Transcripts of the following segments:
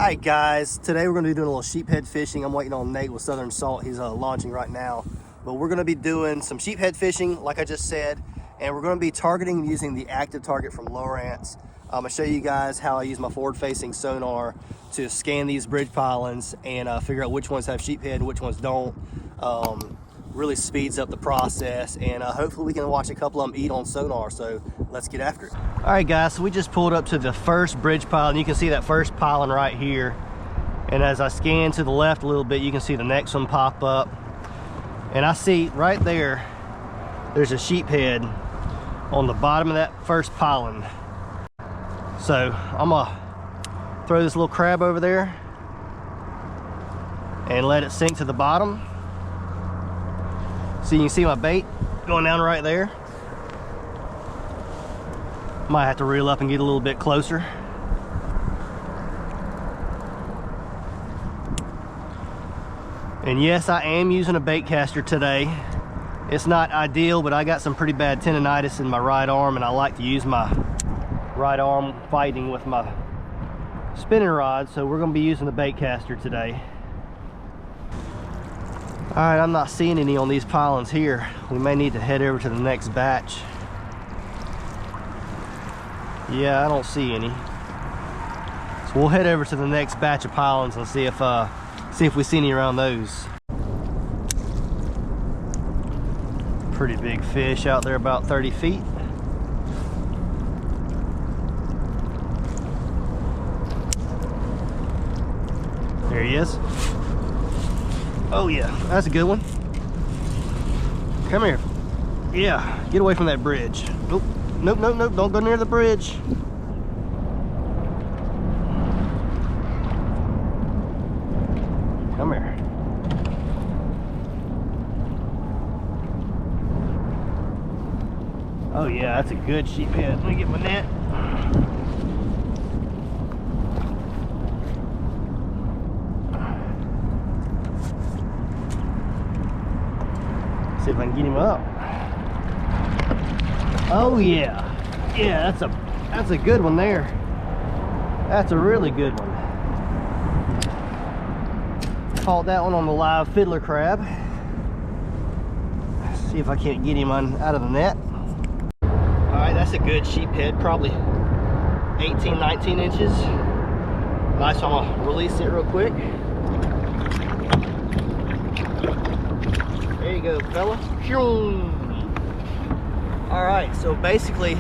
Alright guys, today we're going to be doing a little sheephead fishing. I'm waiting on Nate with Southern Salt. He's launching right now. But we're going to be doing some sheephead fishing, like I just said. And we're going to be targeting using the Active Target from Lowrance. I'm going to show you guys how I use my forward-facing sonar to scan these bridge pilings and figure out which ones have sheephead and which ones don't. Really speeds up the process, and hopefully we can watch a couple of them eat on sonar. So let's get after it. All right guys, so we just pulled up to the first bridge pile, and you can see that first piling right here. And as I scan to the left a little bit, you can see the next one pop up, and I see right there there's a sheephead on the bottom of that first piling. So I'm gonna throw this little crab over there and let it sink to the bottom. So you can see my bait going down right there. Might have to reel up and get a little bit closer. And yes, I am using a bait caster today. It's not ideal, but I got some pretty bad tendonitis in my right arm, and I like to use my right arm fighting with my spinning rod, so we're gonna be using the bait caster today. All right, I'm not seeing any on these pilings here. We may need to head over to the next batch. Yeah, I don't see any. So we'll head over to the next batch of pilings and see if we see any around those. Pretty big fish out there, about 30 feet. There he is. Oh yeah, that's a good one. Come here. Yeah, get away from that bridge. Nope, nope, nope, nope, don't go near the bridge. Come here. Oh yeah, that's a good sheephead. Let me get my net. See if I can get him up. Oh yeah, yeah, that's a good one there. That's a really good one. Caught that one on the live fiddler crab. See if I can't get him out of the net. All right, that's a good sheephead, probably 18, 19 inches. Nice, so I'm gonna release it real quick. There you go, fella. All right, so basically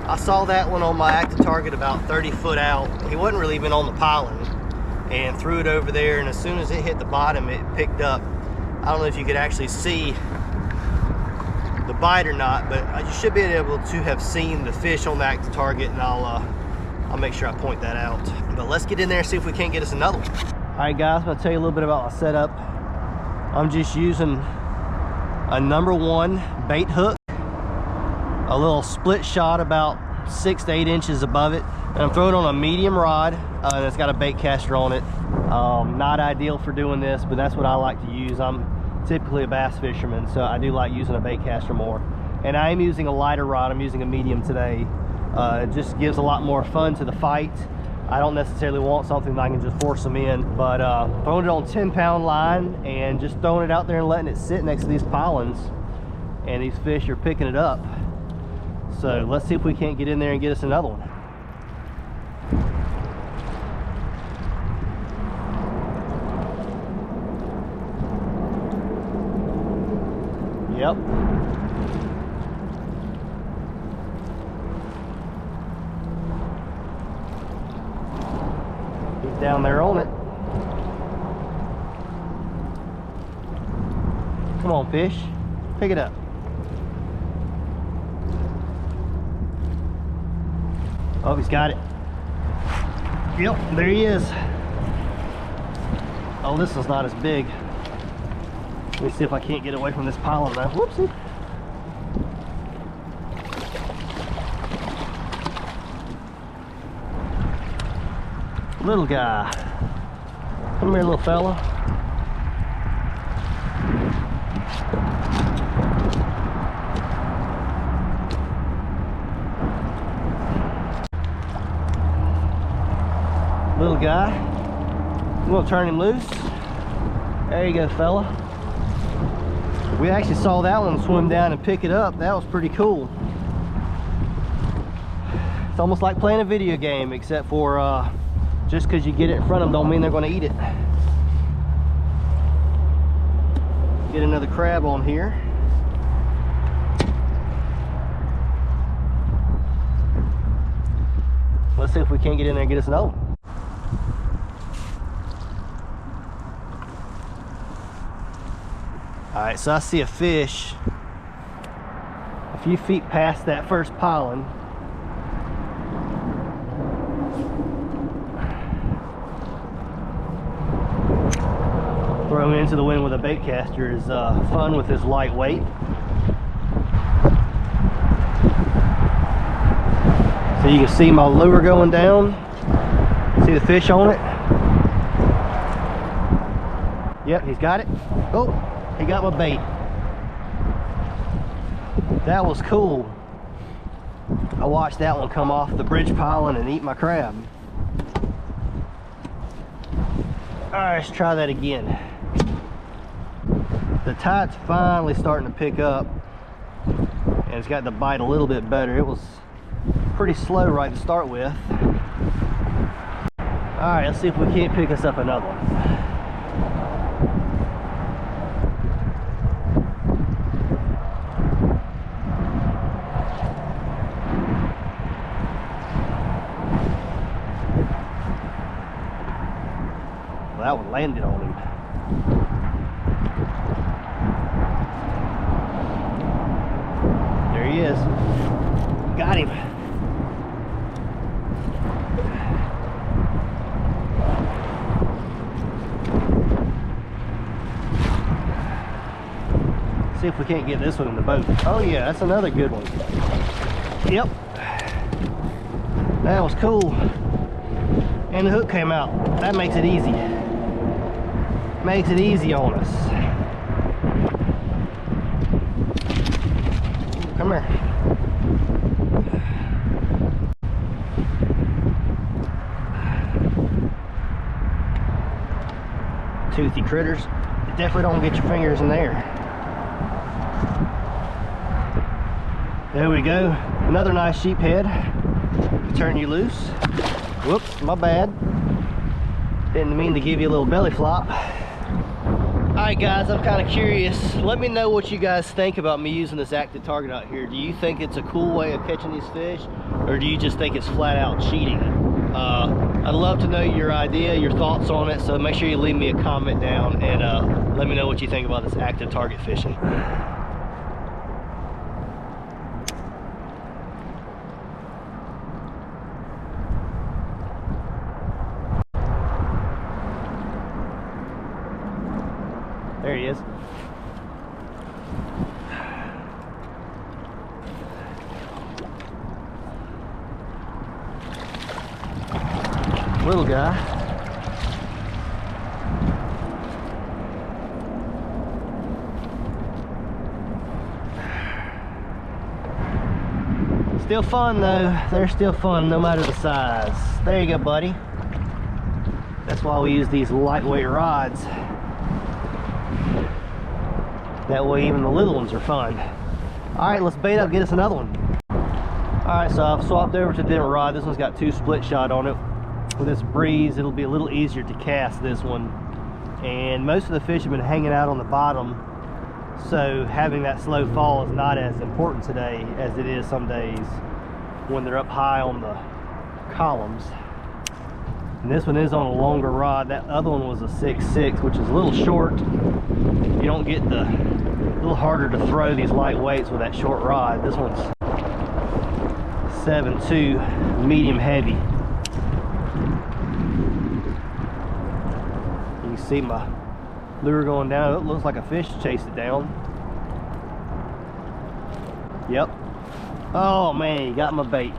I saw that one on my Active Target about 30 foot out. He wasn't really even on the piling, and threw it over there, and as soon as it hit the bottom, it picked up. I don't know if you could actually see the bite or not, but you should be able to have seen the fish on the Active Target, and I'll make sure I point that out. But let's get in there and see if we can't get us another one. All right guys, I'm gonna tell you a little bit about my setup. I'm just using a #1 bait hook, a little split shot about 6 to 8 inches above it, and I'm throwing on a medium rod, and it's got a bait caster on it. Not ideal for doing this, but that's what I like to use. I'm typically a bass fisherman, so I do like using a bait caster more. And I am using a lighter rod. I'm using a medium today. It just gives a lot more fun to the fight. I don't necessarily want something that I can just force them in, but throwing it on 10-pound line and just throwing it out there and letting it sit next to these pilings, and these fish are picking it up. So let's see if we can't get in there and get us another one. Yep. He's down there on it. Come on, fish. Pick it up. Oh, he's got it. Yep, there he is. Oh, this one's not as big. Let me see if I can't get away from this piling now. Whoopsie. Little guy. Come here, little fella. little guy. I'm gonna turn him loose. There you go, fella. We actually saw that one swim down and pick it up. That was pretty cool. It's almost like playing a video game, except for just because you get it in front of them don't mean they're going to eat it. Get another crab on here. Let's see if we can't get in there and get us another one. Alright, so I see a fish a few feet past that first piling. Throwing into the wind with a bait caster is fun with this lightweight. So you can see my lure going down. See the fish on it? Yep, he's got it. Oh, he got my bait. That was cool. I watched that one come off the bridge piling and eat my crab. Alright, let's try that again. The tide's finally starting to pick up and it's got the bite a little bit better. It was pretty slow right to start with. Alright, let's see if we can't pick us up another one. That one landed on him. There he is. Got him. See if we can't get this one in the boat. Oh yeah, that's another good one. Yep. That was cool. And the hook came out. That makes it easy. Makes it easy on us. Come here. Toothy critters. Definitely don't get your fingers in there. There we go. Another nice sheephead. Turn you loose. Whoops, my bad. Didn't mean to give you a little belly flop. Alright guys, I'm kind of curious. Let me know what you guys think about me using this active target out here. Do you think it's a cool way of catching these fish? Or do you just think it's flat out cheating? I'd love to know your idea, your thoughts on it. So make sure you leave me a comment down and let me know what you think about this active target fishing. There he is. Little guy. Still fun though. They're still fun no matter the size. There you go, buddy. That's why we use these lightweight rods. That way even the little ones are fun. Alright, let's bait up, get us another one. Alright, so I've swapped over to a different rod. This one's got 2 split shot on it. With this breeze, it'll be a little easier to cast this one. And most of the fish have been hanging out on the bottom, so having that slow fall is not as important today as it is some days when they're up high on the columns. And this one is on a longer rod. That other one was a 6.6, which is a little short. You don't get a little harder to throw these light weights with that short rod. This one's 7.2, medium heavy. You can see my lure going down. It looks like a fish chased it down. Yep. Oh man, you got my bait.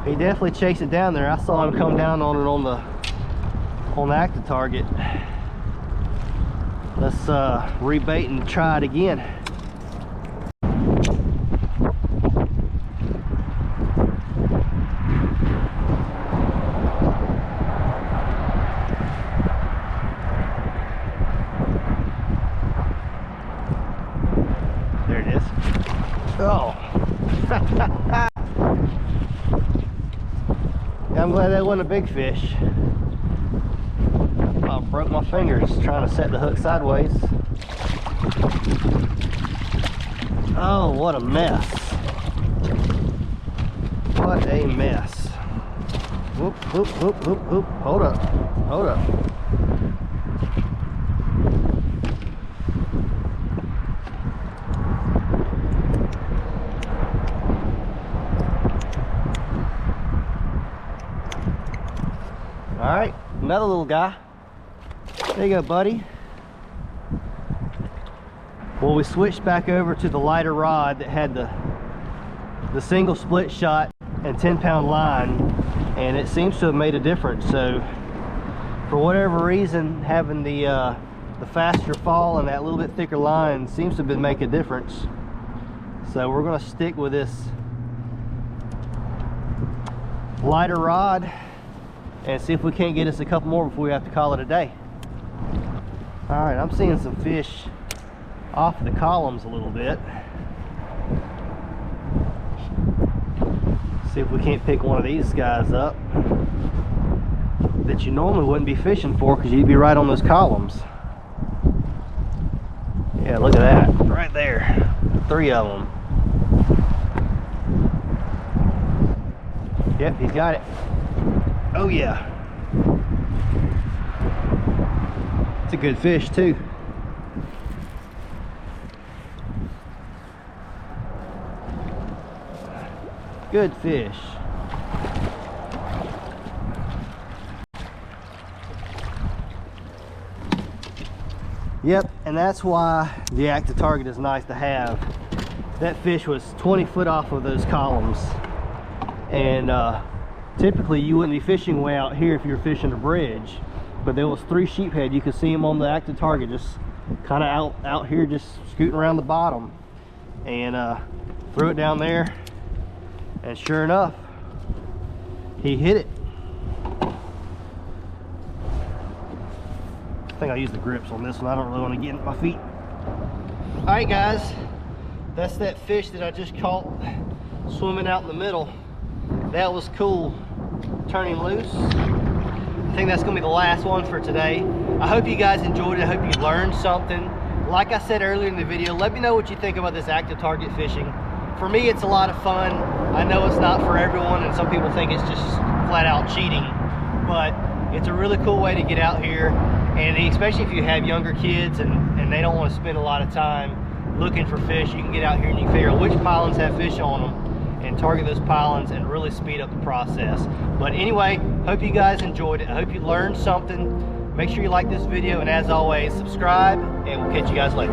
He definitely chased it down there. I saw him come down on it on the active target. Let's rebait and try it again. I'm glad that wasn't a big fish. I broke my fingers trying to set the hook sideways. Oh, what a mess. What a mess. Whoop, whoop, whoop, whoop, whoop. Hold up. Hold up. All right, another little guy. There you go, buddy. Well, we switched back over to the lighter rod that had the single split shot and 10-pound line, and it seems to have made a difference. So for whatever reason, having the faster fall and that little bit thicker line seems to have been making a difference. So we're going to stick with this lighter rod and see if we can't get us a couple more before we have to call it a day. All right, I'm seeing some fish off the columns a little bit. See if we can't pick one of these guys up that you normally wouldn't be fishing for, because you'd be right on those columns. Yeah, look at that, right there. 3 of them. Yep, he's got it. Oh yeah. It's a good fish too. Good fish. Yep, and that's why the active target is nice to have. That fish was 20 foot off of those columns, and typically you wouldn't be fishing way out here if you were fishing a bridge, but there was 3 sheephead. You could see them on the active target, just kind of out here, just scooting around the bottom, and threw it down there, and sure enough, he hit it. I think I'll use the grips on this one. I don't really want to get into my feet. All right, guys, that's that fish that I just caught swimming out in the middle. That was cool. Turn him loose. I think that's gonna be the last one for today. I hope you guys enjoyed it. I hope you learned something. Like I said earlier in the video, let me know what you think about this active target fishing. For me, it's a lot of fun. I know it's not for everyone, and some people think it's just flat out cheating, but it's a really cool way to get out here, and especially if you have younger kids and they don't want to spend a lot of time looking for fish, you can get out here and you can figure out which pilings have fish on them and target those pilings and really speed up the process. But anyway, hope you guys enjoyed it. I hope you learned something. Make sure you like this video, and as always, subscribe, and we'll catch you guys later.